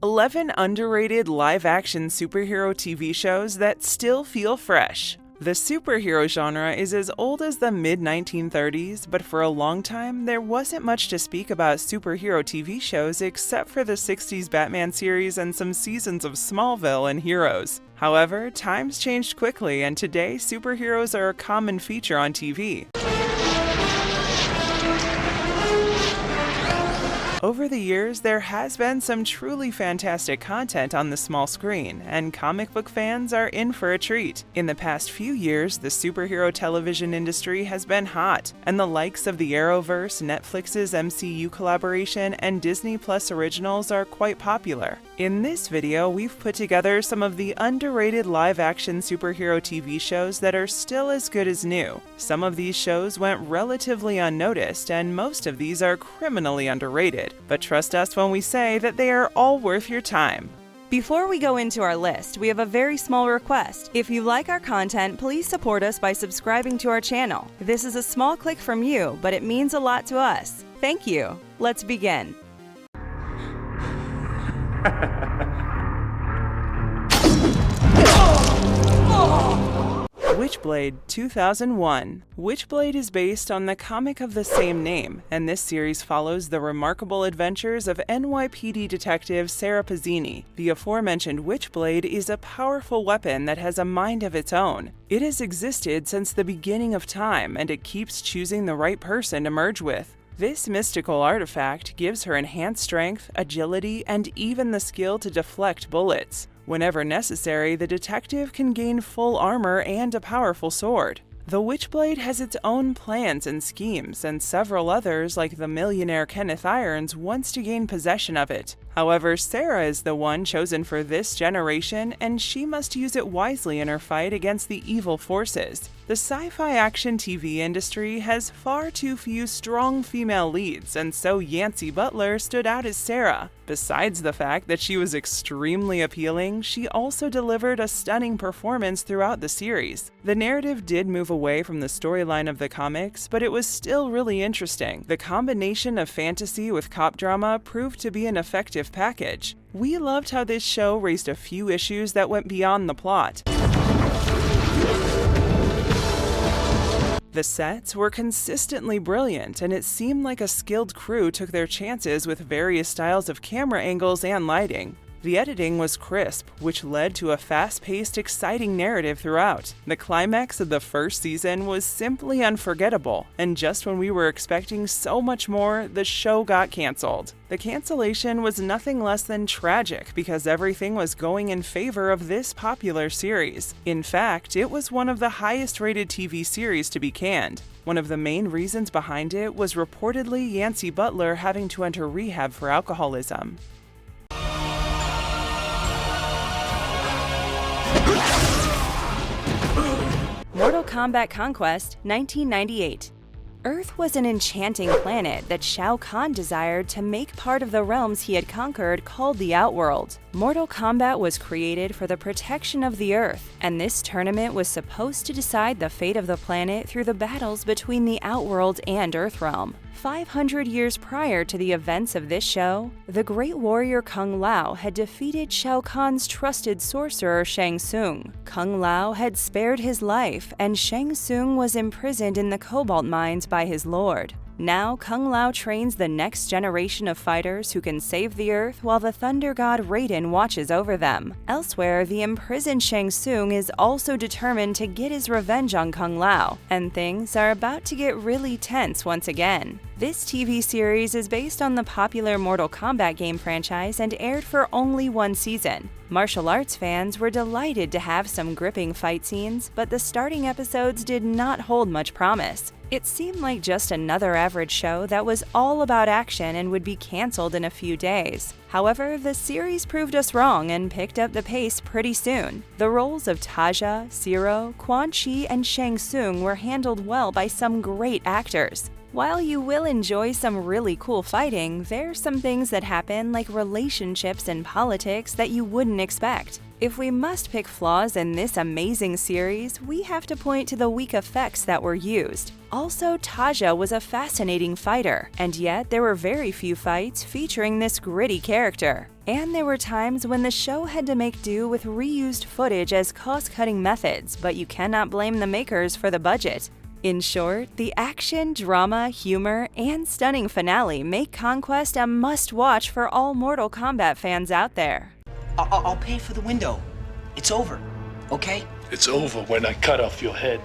11 underrated live-action superhero TV shows that still feel fresh. The superhero genre is as old as the mid-1930s, but for a long time, there wasn't much to speak about superhero TV shows except for the 60s Batman series and some seasons of Smallville and Heroes. However, times changed quickly, and today superheroes are a common feature on TV. Over the years, there has been some truly fantastic content on the small screen, and comic book fans are in for a treat. In the past few years, the superhero television industry has been hot, and the likes of the Arrowverse, Netflix's MCU collaboration, and Disney Plus originals are quite popular. In this video, we've put together some of the underrated live-action superhero TV shows that are still as good as new. Some of these shows went relatively unnoticed, and most of these are criminally underrated. But trust us when we say that they are all worth your time. Before we go into our list, we have a very small request. If you like our content, please support us by subscribing to our channel. This is a small click from you, but it means a lot to us. Thank you. Let's begin. WITCHBLADE 2001. WITCHBLADE is based on the comic of the same name, and this series follows the remarkable adventures of NYPD detective Sarah Pizzini. The aforementioned WITCHBLADE is a powerful weapon that has a mind of its own. It has existed since the beginning of time, and it keeps choosing the right person to merge with. This mystical artifact gives her enhanced strength, agility, and even the skill to deflect bullets. Whenever necessary, the detective can gain full armor and a powerful sword. The WITCHBLADE has its own plans and schemes, and several others, like the millionaire Kenneth Irons, wants to gain possession of it. However, Sarah is the one chosen for this generation, and she must use it wisely in her fight against the evil forces. The sci-fi action TV industry has far too few strong female leads, and so Yancy Butler stood out as Sarah. Besides the fact that she was extremely appealing, she also delivered a stunning performance throughout the series. The narrative did move away from the storyline of the comics, but it was still really interesting. The combination of fantasy with cop drama proved to be an effective package. We loved how this show raised a few issues that went beyond the plot. The sets were consistently brilliant, and it seemed like a skilled crew took their chances with various styles of camera angles and lighting. The editing was crisp, which led to a fast-paced, exciting narrative throughout. The climax of the first season was simply unforgettable, and just when we were expecting so much more, the show got canceled. The cancellation was nothing less than tragic because everything was going in favor of this popular series. In fact, it was one of the highest-rated TV series to be canned. One of the main reasons behind it was reportedly Yancy Butler having to enter rehab for alcoholism. Mortal Kombat Conquest, 1998. Earth was an enchanting planet that Shao Kahn desired to make part of the realms he had conquered called the Outworld. Mortal Kombat was created for the protection of the Earth, and this tournament was supposed to decide the fate of the planet through the battles between the Outworld and Earthrealm. 500 years prior to the events of this show, the great warrior Kung Lao had defeated Shao Kahn's trusted sorcerer Shang Tsung. Kung Lao had spared his life, and Shang Tsung was imprisoned in the cobalt mines by his lord. Now, Kung Lao trains the next generation of fighters who can save the Earth while the Thunder God Raiden watches over them. Elsewhere, the imprisoned Shang Tsung is also determined to get his revenge on Kung Lao, and things are about to get really tense once again. This TV series is based on the popular Mortal Kombat game franchise and aired for only one season. Martial arts fans were delighted to have some gripping fight scenes, but the starting episodes did not hold much promise. It seemed like just another average show that was all about action and would be cancelled in a few days. However, the series proved us wrong and picked up the pace pretty soon. The roles of Taja, Zero, Quan Chi, and Shang Tsung were handled well by some great actors. While you will enjoy some really cool fighting, there's some things that happen like relationships and politics that you wouldn't expect. If we must pick flaws in this amazing series, we have to point to the weak effects that were used. Also, Taja was a fascinating fighter, and yet there were very few fights featuring this gritty character. And there were times when the show had to make do with reused footage as cost-cutting methods, but you cannot blame the makers for the budget. In short, the action, drama, humor, and stunning finale make Conquest a must-watch for all Mortal Kombat fans out there. I'll pay for the window. It's over, okay? It's over when I cut off your head.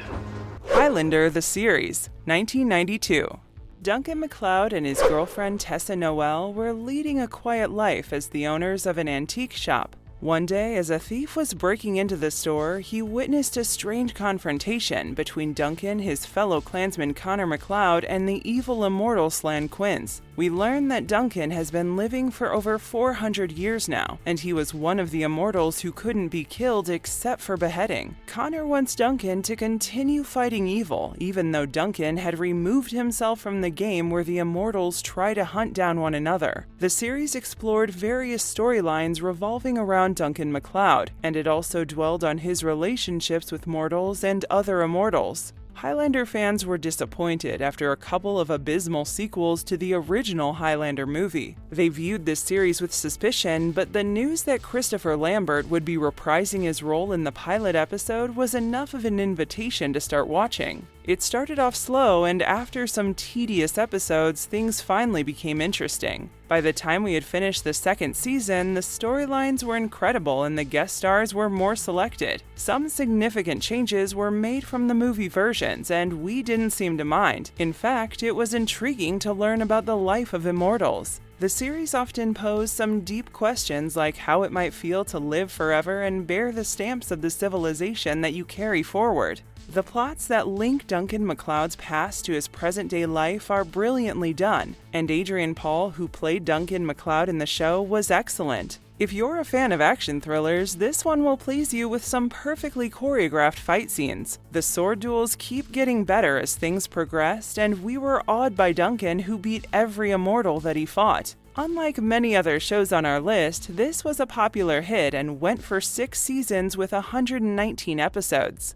Highlander the series, 1992. Duncan MacLeod and his girlfriend Tessa Noel were leading a quiet life as the owners of an antique shop. One day, as a thief was breaking into the store, he witnessed a strange confrontation between Duncan, his fellow clansman Connor MacLeod, and the evil immortal Slan Quinns. We learn that Duncan has been living for over 400 years now, and he was one of the immortals who couldn't be killed except for beheading. Connor wants Duncan to continue fighting evil, even though Duncan had removed himself from the game where the immortals try to hunt down one another. The series explored various storylines revolving around Duncan MacLeod, and it also dwelled on his relationships with mortals and other immortals. Highlander fans were disappointed after a couple of abysmal sequels to the original Highlander movie. They viewed this series with suspicion, but the news that Christopher Lambert would be reprising his role in the pilot episode was enough of an invitation to start watching. It started off slow, and after some tedious episodes, things finally became interesting. By the time we had finished the second season, the storylines were incredible and the guest stars were more selected. Some significant changes were made from the movie versions, and we didn't seem to mind. In fact, it was intriguing to learn about the life of immortals. The series often posed some deep questions like how it might feel to live forever and bear the stamps of the civilization that you carry forward. The plots that link Duncan MacLeod's past to his present-day life are brilliantly done, and Adrian Paul, who played Duncan MacLeod in the show, was excellent. If you're a fan of action thrillers, this one will please you with some perfectly choreographed fight scenes. The sword duels keep getting better as things progressed, and we were awed by Duncan, who beat every immortal that he fought. Unlike many other shows on our list, this was a popular hit and went for 6 seasons with 119 episodes.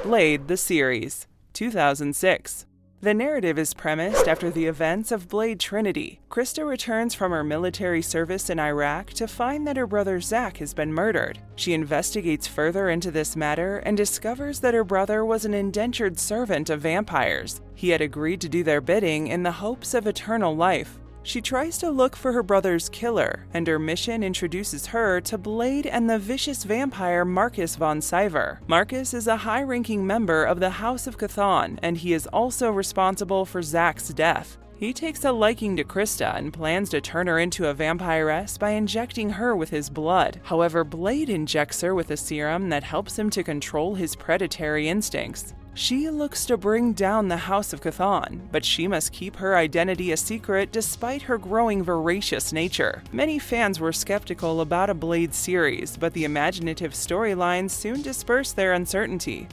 Blade the series, 2006. The narrative is premised after the events of Blade Trinity. Krista returns from her military service in Iraq to find that her brother Zack has been murdered. She investigates further into this matter and discovers that her brother was an indentured servant of vampires. He had agreed to do their bidding in the hopes of eternal life. She tries to look for her brother's killer, and her mission introduces her to Blade and the vicious vampire Marcus von Sivir. Marcus is a high-ranking member of the House of Chthon, and he is also responsible for Zack's death. He takes a liking to Krista and plans to turn her into a vampiress by injecting her with his blood. However, Blade injects her with a serum that helps him to control his predatory instincts. She looks to bring down the House of Chthon, but she must keep her identity a secret despite her growing voracious nature. Many fans were skeptical about a Blade series, but the imaginative storylines soon dispersed their uncertainty.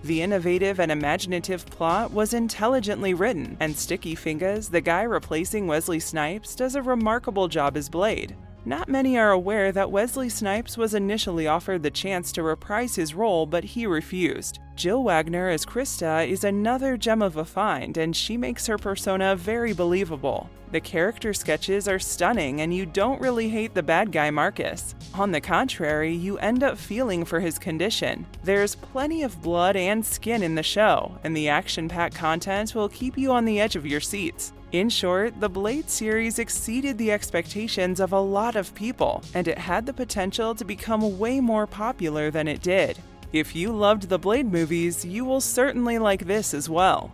The innovative and imaginative plot was intelligently written, and Sticky Fingers, the guy replacing Wesley Snipes, does a remarkable job as Blade. Not many are aware that Wesley Snipes was initially offered the chance to reprise his role, but he refused. Jill Wagner as Krista is another gem of a find, and she makes her persona very believable. The character sketches are stunning, and you don't really hate the bad guy Marcus. On the contrary, you end up feeling for his condition. There's plenty of blood and skin in the show, and the action-packed content will keep you on the edge of your seats. In short, the Blade series exceeded the expectations of a lot of people, and it had the potential to become way more popular than it did. If you loved the Blade movies, you will certainly like this as well.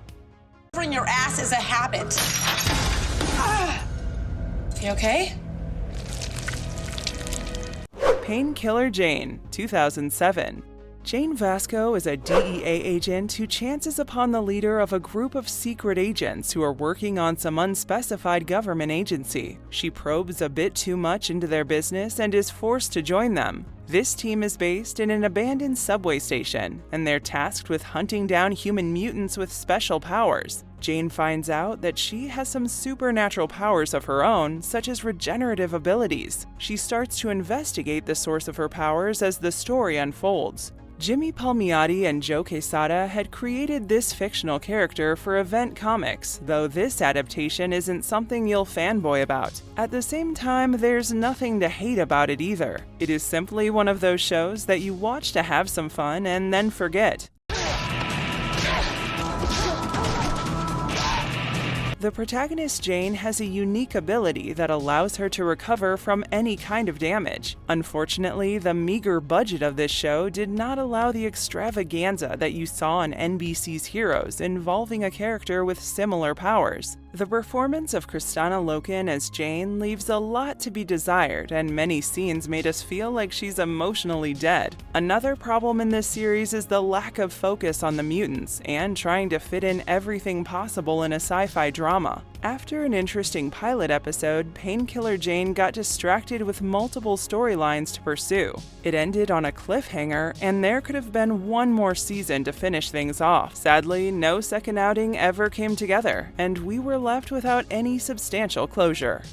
Covering your ass is a habit. You okay? Painkiller Jane, 2007. Jane Vasco is a DEA agent who chances upon the leader of a group of secret agents who are working on some unspecified government agency. She probes a bit too much into their business and is forced to join them. This team is based in an abandoned subway station, and they're tasked with hunting down human mutants with special powers. Jane finds out that she has some supernatural powers of her own, such as regenerative abilities. She starts to investigate the source of her powers as the story unfolds. Jimmy Palmiotti and Joe Quesada had created this fictional character for Event Comics, though this adaptation isn't something you'll fanboy about. At the same time, there's nothing to hate about it either. It is simply one of those shows that you watch to have some fun and then forget. The protagonist Jane has a unique ability that allows her to recover from any kind of damage. Unfortunately, the meager budget of this show did not allow the extravaganza that you saw on NBC's Heroes involving a character with similar powers. The performance of Kristanna Loken as Jane leaves a lot to be desired, and many scenes made us feel like she's emotionally dead. Another problem in this series is the lack of focus on the mutants and trying to fit in everything possible in a sci-fi drama. After an interesting pilot episode, Painkiller Jane got distracted with multiple storylines to pursue. It ended on a cliffhanger, and there could have been one more season to finish things off. Sadly, no second outing ever came together, and we were left without any substantial closure.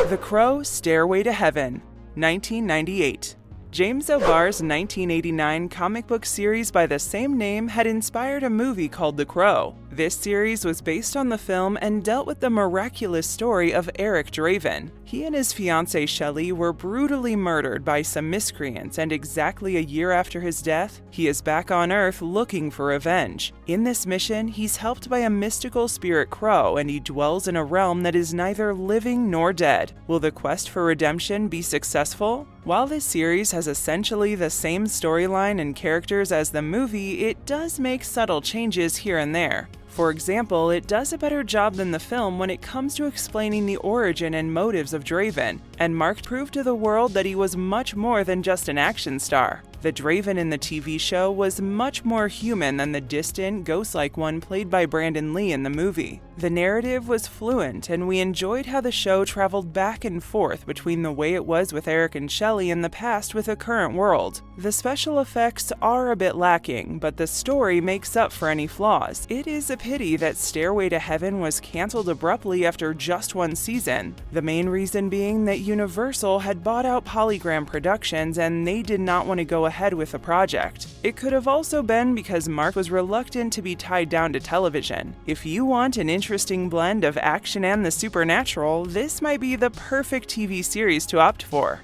The Crow, Stairway to Heaven, 1998. James O'Barr's 1989 comic book series by the same name had inspired a movie called The Crow. This series was based on the film and dealt with the miraculous story of Eric Draven. He and his fiancée Shelley were brutally murdered by some miscreants, and exactly a year after his death, he is back on Earth looking for revenge. In this mission, he's helped by a mystical spirit crow, and he dwells in a realm that is neither living nor dead. Will the quest for redemption be successful? While this series has essentially the same storyline and characters as the movie, it does make subtle changes here and there. For example, it does a better job than the film when it comes to explaining the origin and motives of Draven, and Mark proved to the world that he was much more than just an action star. The Draven in the TV show was much more human than the distant, ghost-like one played by Brandon Lee in the movie. The narrative was fluent, and we enjoyed how the show traveled back and forth between the way it was with Eric and Shelley in the past with the current world. The special effects are a bit lacking, but the story makes up for any flaws. It is a pity that Stairway to Heaven was canceled abruptly after just one season, the main reason being that Universal had bought out Polygram Productions and they did not want to go ahead with the project. It could have also been because Mark was reluctant to be tied down to television. If you want an interesting blend of action and the supernatural, this might be the perfect TV series to opt for.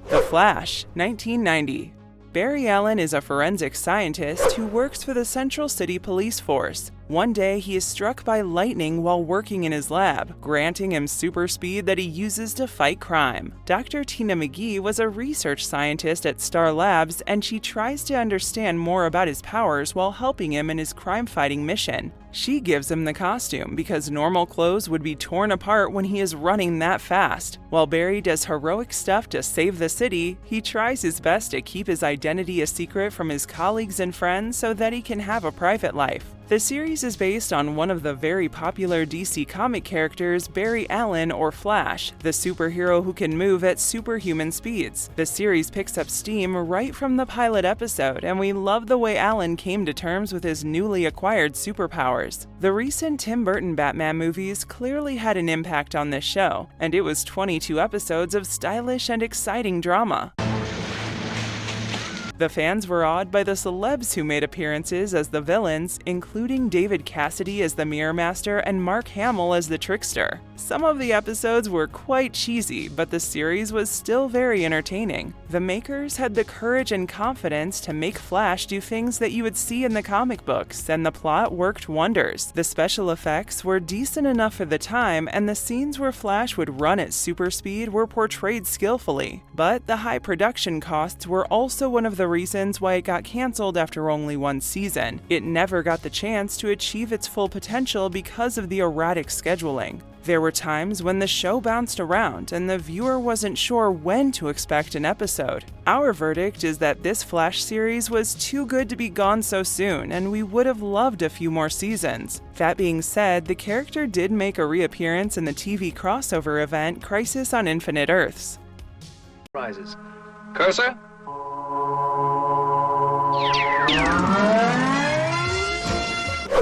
The Flash, 1990. Barry Allen is a forensic scientist who works for the Central City Police Force. One day, he is struck by lightning while working in his lab, granting him super speed that he uses to fight crime. Dr. Tina McGee was a research scientist at Star Labs, and she tries to understand more about his powers while helping him in his crime-fighting mission. She gives him the costume because normal clothes would be torn apart when he is running that fast. While Barry does heroic stuff to save the city, he tries his best to keep his identity a secret from his colleagues and friends so that he can have a private life. The series is based on one of the very popular DC comic characters, Barry Allen or Flash, the superhero who can move at superhuman speeds. The series picks up steam right from the pilot episode, and we love the way Allen came to terms with his newly acquired superpowers. The recent Tim Burton Batman movies clearly had an impact on this show, and it was 22 episodes of stylish and exciting drama. The fans were awed by the celebs who made appearances as the villains, including David Cassidy as the Mirror Master and Mark Hamill as the Trickster. Some of the episodes were quite cheesy, but the series was still very entertaining. The makers had the courage and confidence to make Flash do things that you would see in the comic books, and the plot worked wonders. The special effects were decent enough for the time, and the scenes where Flash would run at super speed were portrayed skillfully. But the high production costs were also one of the the reasons why it got canceled after only one season. It never got the chance to achieve its full potential because of the erratic scheduling. There were times when the show bounced around and the viewer wasn't sure when to expect an episode. Our verdict is that this Flash series was too good to be gone so soon, and we would have loved a few more seasons. That being said, the character did make a reappearance in the TV crossover event Crisis on Infinite Earths. Prizes. Cursor?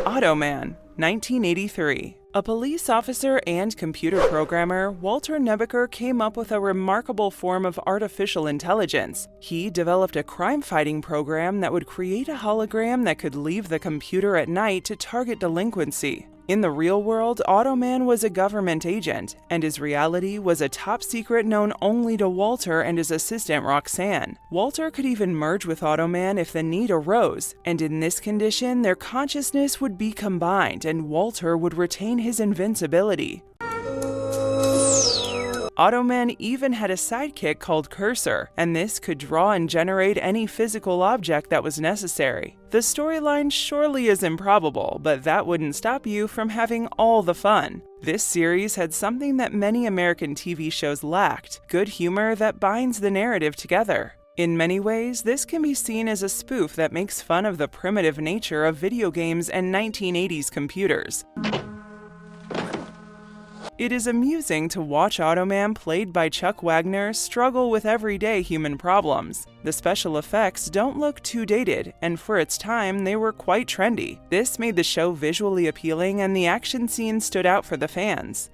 AUTOMAN, 1983. A police officer and computer programmer, Walter Nebeker came up with a remarkable form of artificial intelligence. He developed a crime-fighting program that would create a hologram that could leave the computer at night to target delinquency. In the real world, AUTOMAN was a government agent, and his reality was a top secret known only to Walter and his assistant Roxanne. Walter could even merge with AUTOMAN if the need arose, and in this condition, their consciousness would be combined and Walter would retain his invincibility. AUTOMAN even had a sidekick called Cursor, and this could draw and generate any physical object that was necessary. The storyline surely is improbable, but that wouldn't stop you from having all the fun. This series had something that many American TV shows lacked: good humor that binds the narrative together. In many ways, this can be seen as a spoof that makes fun of the primitive nature of video games and 1980s computers. It is amusing to watch AUTOMAN, played by Chuck Wagner, struggle with everyday human problems. The special effects don't look too dated, and for its time, they were quite trendy. This made the show visually appealing, and the action scenes stood out for the fans.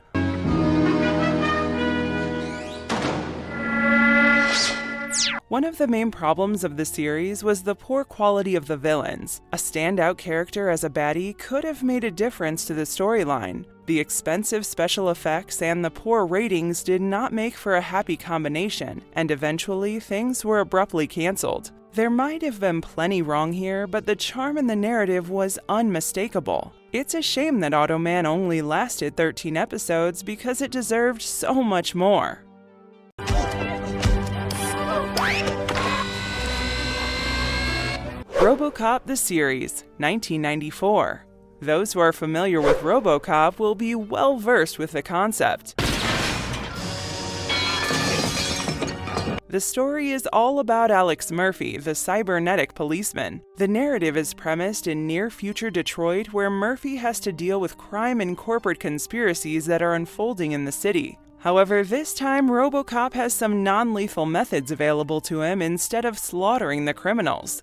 One of the main problems of the series was the poor quality of the villains. A standout character as a baddie could have made a difference to the storyline. The expensive special effects and the poor ratings did not make for a happy combination, and eventually things were abruptly canceled. There might have been plenty wrong here, but the charm in the narrative was unmistakable. It's a shame that AUTOMAN only lasted 13 episodes because it deserved so much more. RoboCop the series, 1994. Those who are familiar with RoboCop will be well versed with the concept. The story is all about Alex Murphy, the cybernetic policeman. The narrative is premised in near-future Detroit, where Murphy has to deal with crime and corporate conspiracies that are unfolding in the city. However, this time RoboCop has some non-lethal methods available to him instead of slaughtering the criminals.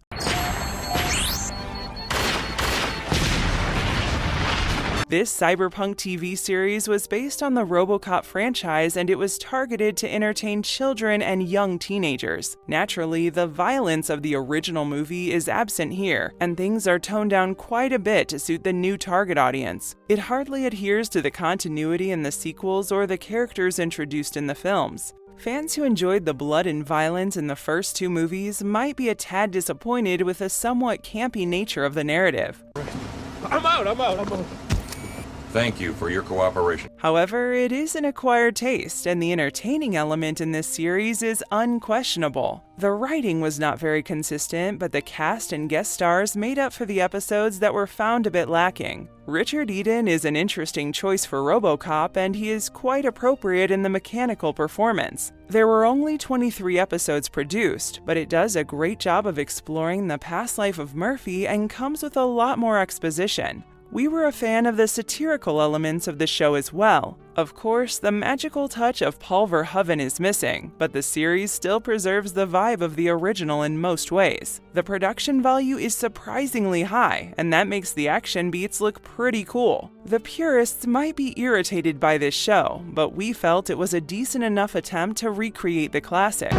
This cyberpunk TV series was based on the RoboCop franchise, and it was targeted to entertain children and young teenagers. Naturally, the violence of the original movie is absent here, and things are toned down quite a bit to suit the new target audience. It hardly adheres to the continuity in the sequels or the characters introduced in the films. Fans who enjoyed the blood and violence in the first two movies might be a tad disappointed with the somewhat campy nature of the narrative. I'm out. Thank you for your cooperation. However, it is an acquired taste, and the entertaining element in this series is unquestionable. The writing was not very consistent, but the cast and guest stars made up for the episodes that were found a bit lacking. Richard Eden is an interesting choice for RoboCop, and he is quite appropriate in the mechanical performance. There were only 23 episodes produced, but it does a great job of exploring the past life of Murphy and comes with a lot more exposition. We were a fan of the satirical elements of the show as well. Of course, the magical touch of Paul Verhoeven is missing, but the series still preserves the vibe of the original in most ways. The production value is surprisingly high, and that makes the action beats look pretty cool. The purists might be irritated by this show, but we felt it was a decent enough attempt to recreate the classic.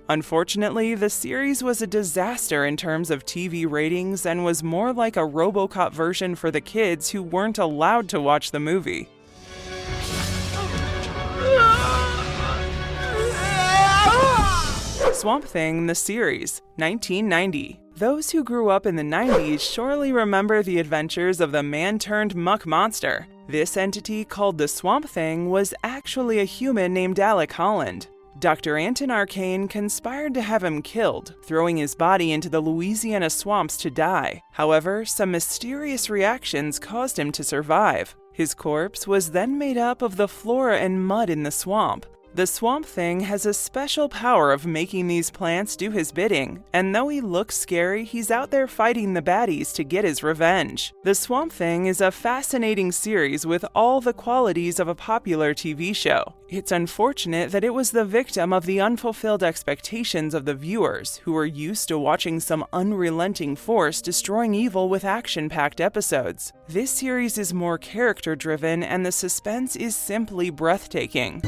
Unfortunately, the series was a disaster in terms of TV ratings and was more like a RoboCop version for the kids who weren't allowed to watch the movie. Swamp Thing, the series, 1990. Those who grew up in the 90s surely remember the adventures of the man-turned-muck monster. This entity, called the Swamp Thing, was actually a human named Alec Holland. Dr. Anton Arcane conspired to have him killed, throwing his body into the Louisiana swamps to die. However, some mysterious reactions caused him to survive. His corpse was then made up of the flora and mud in the swamp. The Swamp Thing has a special power of making these plants do his bidding, and though he looks scary, he's out there fighting the baddies to get his revenge. The Swamp Thing is a fascinating series with all the qualities of a popular TV show. It's unfortunate that it was the victim of the unfulfilled expectations of the viewers, who were used to watching some unrelenting force destroying evil with action-packed episodes. This series is more character-driven, and the suspense is simply breathtaking.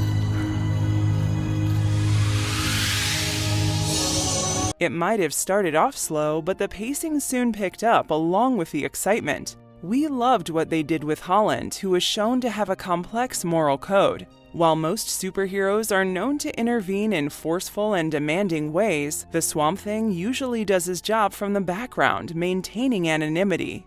It might have started off slow, but the pacing soon picked up along with the excitement. We loved what they did with Holland, who was shown to have a complex moral code. While most superheroes are known to intervene in forceful and demanding ways, the Swamp Thing usually does his job from the background, maintaining anonymity.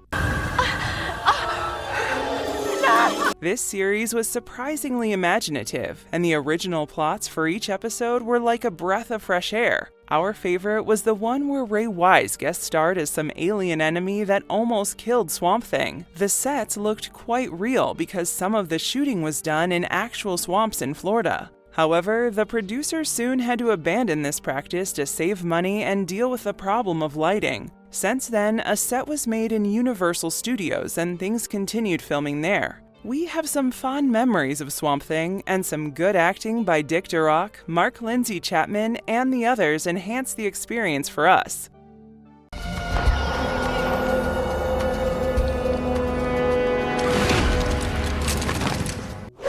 This series was surprisingly imaginative, and the original plots for each episode were like a breath of fresh air. Our favorite was the one where Ray Wise guest starred as some alien enemy that almost killed Swamp Thing. The sets looked quite real because some of the shooting was done in actual swamps in Florida. However, the producers soon had to abandon this practice to save money and deal with the problem of lighting. Since then, a set was made in Universal Studios and things continued filming there. We have some fond memories of Swamp Thing, and some good acting by Dick Durock, Mark Lindsay Chapman, and the others enhanced the experience for us.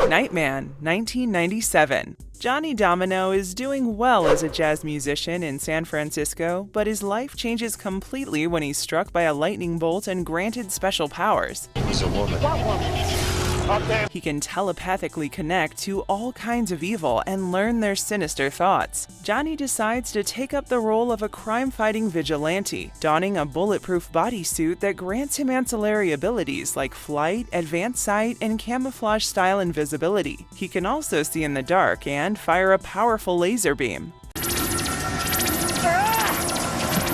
Nightman, 1997. Johnny Domino is doing well as a jazz musician in San Francisco, but his life changes completely when he's struck by a lightning bolt and granted special powers. He's a woman. What woman? He can telepathically connect to all kinds of evil and learn their sinister thoughts. Johnny decides to take up the role of a crime-fighting vigilante, donning a bulletproof bodysuit that grants him ancillary abilities like flight, advanced sight, and camouflage-style invisibility. He can also see in the dark and fire a powerful laser beam.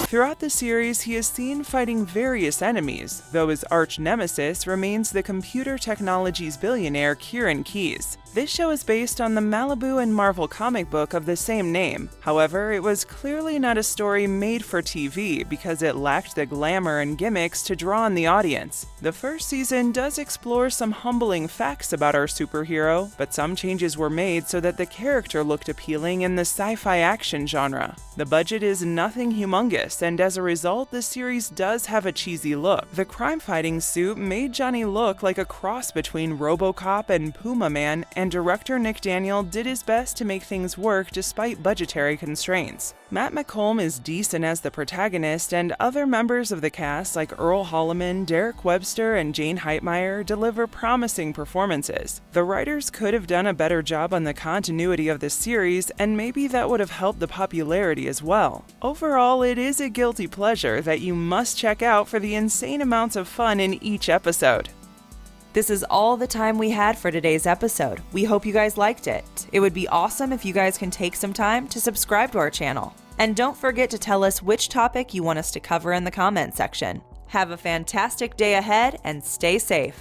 Throughout the series, he is seen fighting various enemies, though his arch-nemesis remains the computer technologies billionaire Kieran Keyes. This show is based on the Malibu and Marvel comic book of the same name. However, it was clearly not a story made for TV because it lacked the glamour and gimmicks to draw in the audience. The first season does explore some humbling facts about our superhero, but some changes were made so that the character looked appealing in the sci-fi action genre. The budget is nothing humongous, and as a result, the series does have a cheesy look. The crime-fighting suit made Johnny look like a cross between RoboCop and Puma Man, and director Nick Daniel did his best to make things work despite budgetary constraints. Matt McColm is decent as the protagonist, and other members of the cast like Earl Holliman, Derek Webster, and Jane Heitmeyer deliver promising performances. The writers could have done a better job on the continuity of the series, and maybe that would have helped the popularity as well. Overall, it is a guilty pleasure that you must check out for the insane amounts of fun in each episode. This is all the time we had for today's episode. We hope you guys liked it. It would be awesome if you guys can take some time to subscribe to our channel. And don't forget to tell us which topic you want us to cover in the comment section. Have a fantastic day ahead and stay safe.